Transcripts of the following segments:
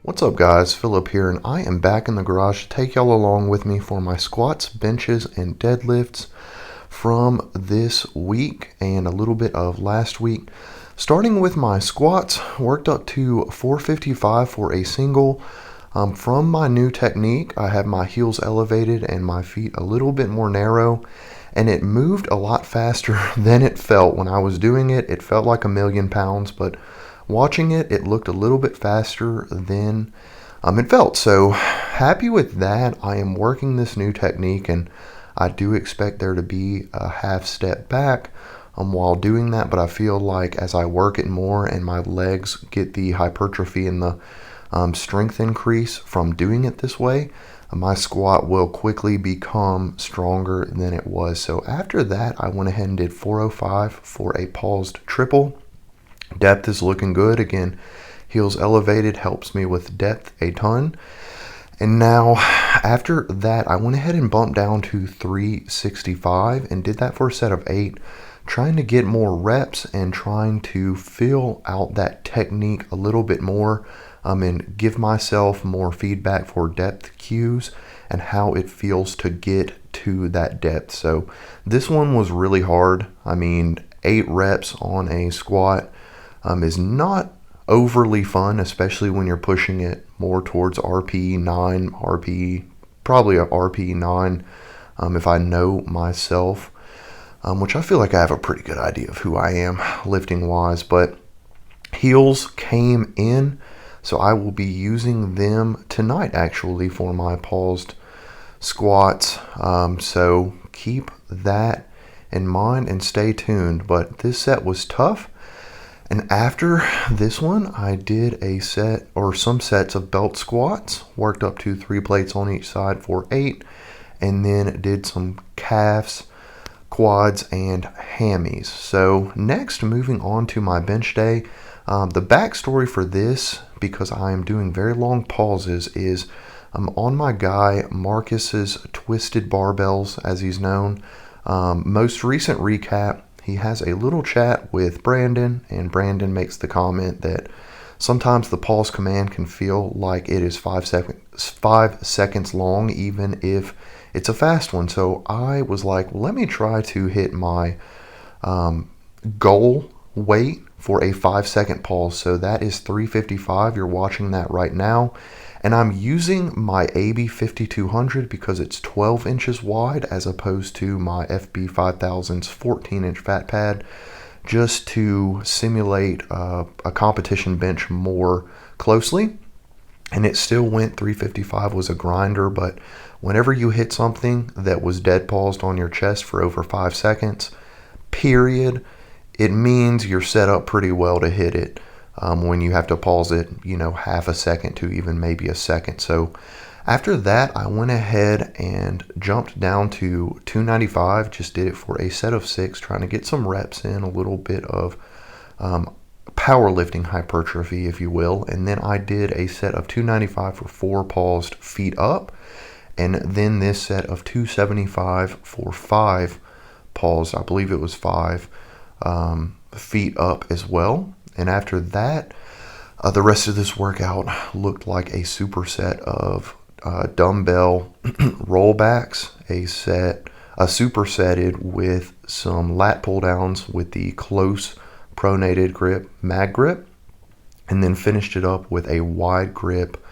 What's up guys, Philip here, and I am back in the garage to take y'all along with me for my squats, benches, and deadlifts from this week and a little bit of last week. Starting with my squats, worked up to 455 for a single. From my new technique, I have my heels elevated and my feet a little bit more narrow, and it moved a lot faster than it felt when I was doing it. It felt like a million pounds, but watching it, it looked a little bit faster than it felt. So happy with that. I am working this new technique, and I do expect there to be a half step back while doing that, but I feel like as I work it more and my legs get the hypertrophy and the strength increase from doing it this way, my squat will quickly become stronger than it was. So after that, I went ahead and did 405 for a paused triple. Depth is looking good. Again, heels elevated helps me with depth a ton. And now after that, I went ahead and bumped down to 365 and did that for a set of 8, trying to get more reps and trying to fill out that technique a little bit more, and give myself more feedback for depth cues and how it feels to get to that depth. So this one was really hard. 8 reps on a squat is not overly fun, especially when you're pushing it more towards RP 9, probably a RP 9 if I know myself, which I feel like I have a pretty good idea of who I am lifting wise. But heels came in, so I will be using them tonight actually for my paused squats. So keep that in mind and stay tuned. But this set was tough. And after this one, I did a set or some sets of belt squats, worked up to 3 plates on each side for 8, and then did some calves, quads, and hammies. So next, moving on to my bench day. The backstory for this, because I am doing very long pauses, is I'm on my guy Marcus's Twisted Barbells, as he's known. Most recent recap, he has a little chat with Brandon, and Brandon makes the comment that sometimes the pause command can feel like it is 5 seconds long, even if it's a fast one. So I was like, well, let me try to hit my goal weight for a 5-second pause. So that is 355. You're watching that right now. And I'm using my AB 5200 because it's 12 inches wide as opposed to my FB 5000's 14-inch fat pad, just to simulate a competition bench more closely. And it still went 355, was a grinder, but whenever you hit something that was dead paused on your chest for over 5 seconds, period, it means you're set up pretty well to hit it. When you have to pause it, half a second to even maybe a second. So after that, I went ahead and jumped down to 295, just did it for a set of 6, trying to get some reps in, a little bit of powerlifting hypertrophy, if you will. And then I did a set of 295 for 4 paused feet up, and then this set of 275 for 5 paused, I believe it was 5 feet up as well. And after that, the rest of this workout looked like a superset of dumbbell rollbacks, a supersetted with some lat pull downs with the close pronated grip, mag grip, and then finished it up with a wide grip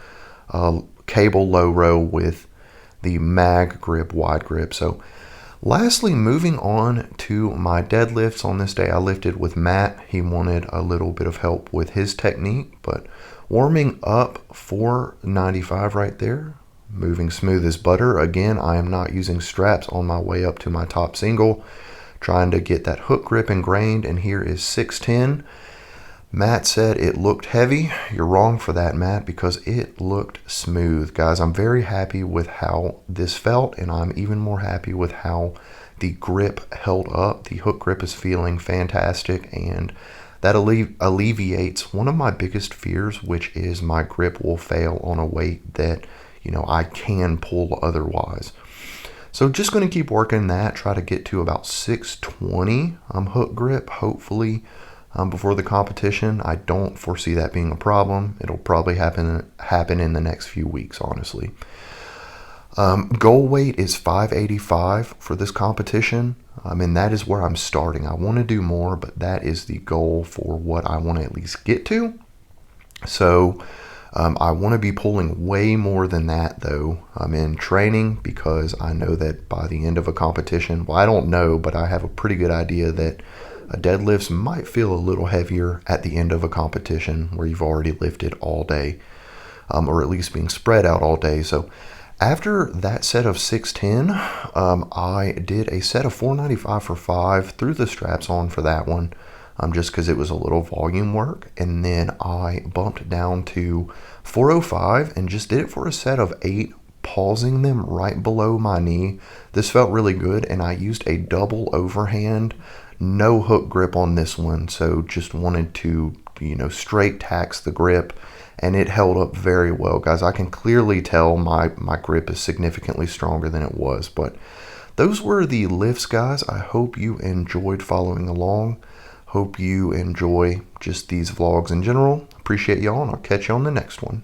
cable low row with the mag grip, wide grip. So lastly, moving on to my deadlifts. On this day, I lifted with Matt. He wanted a little bit of help with his technique, but warming up 495 right there, moving smooth as butter. Again, I am not using straps on my way up to my top single, trying to get that hook grip ingrained, and here is 610. Matt said it looked heavy. You're wrong for that, Matt, because it looked smooth. Guys, I'm very happy with how this felt, and I'm even more happy with how the grip held up. The hook grip is feeling fantastic, and that alleviates one of my biggest fears, which is my grip will fail on a weight that, I can pull otherwise. So just going to keep working that, try to get to about 620 hook grip, hopefully. before the competition. I don't foresee that being a problem. It'll probably happen in the next few weeks, honestly. Goal weight is 585 for this competition. And that is where I'm starting. I want to do more, but that is the goal for what I want to at least get to. So I want to be pulling way more than that, though. I'm in training because I know that by the end of a competition, well, I don't know, but I have a pretty good idea that deadlifts might feel a little heavier at the end of a competition where you've already lifted all day, or at least being spread out all day. So after that set of 610, I did a set of 495 for 5, threw the straps on for that one, just because it was a little volume work. And then I bumped down to 405 and just did it for a set of 8, pausing them right below my knee. This felt really good, and I used a double overhand, no hook grip on this one, so just wanted to, straight tax the grip. And it held up very well, guys. I can clearly tell my grip is significantly stronger than it was. But those were the lifts, guys. I hope you enjoyed following along. Hope you enjoy just these vlogs in general. Appreciate y'all, and I'll catch you on the next one.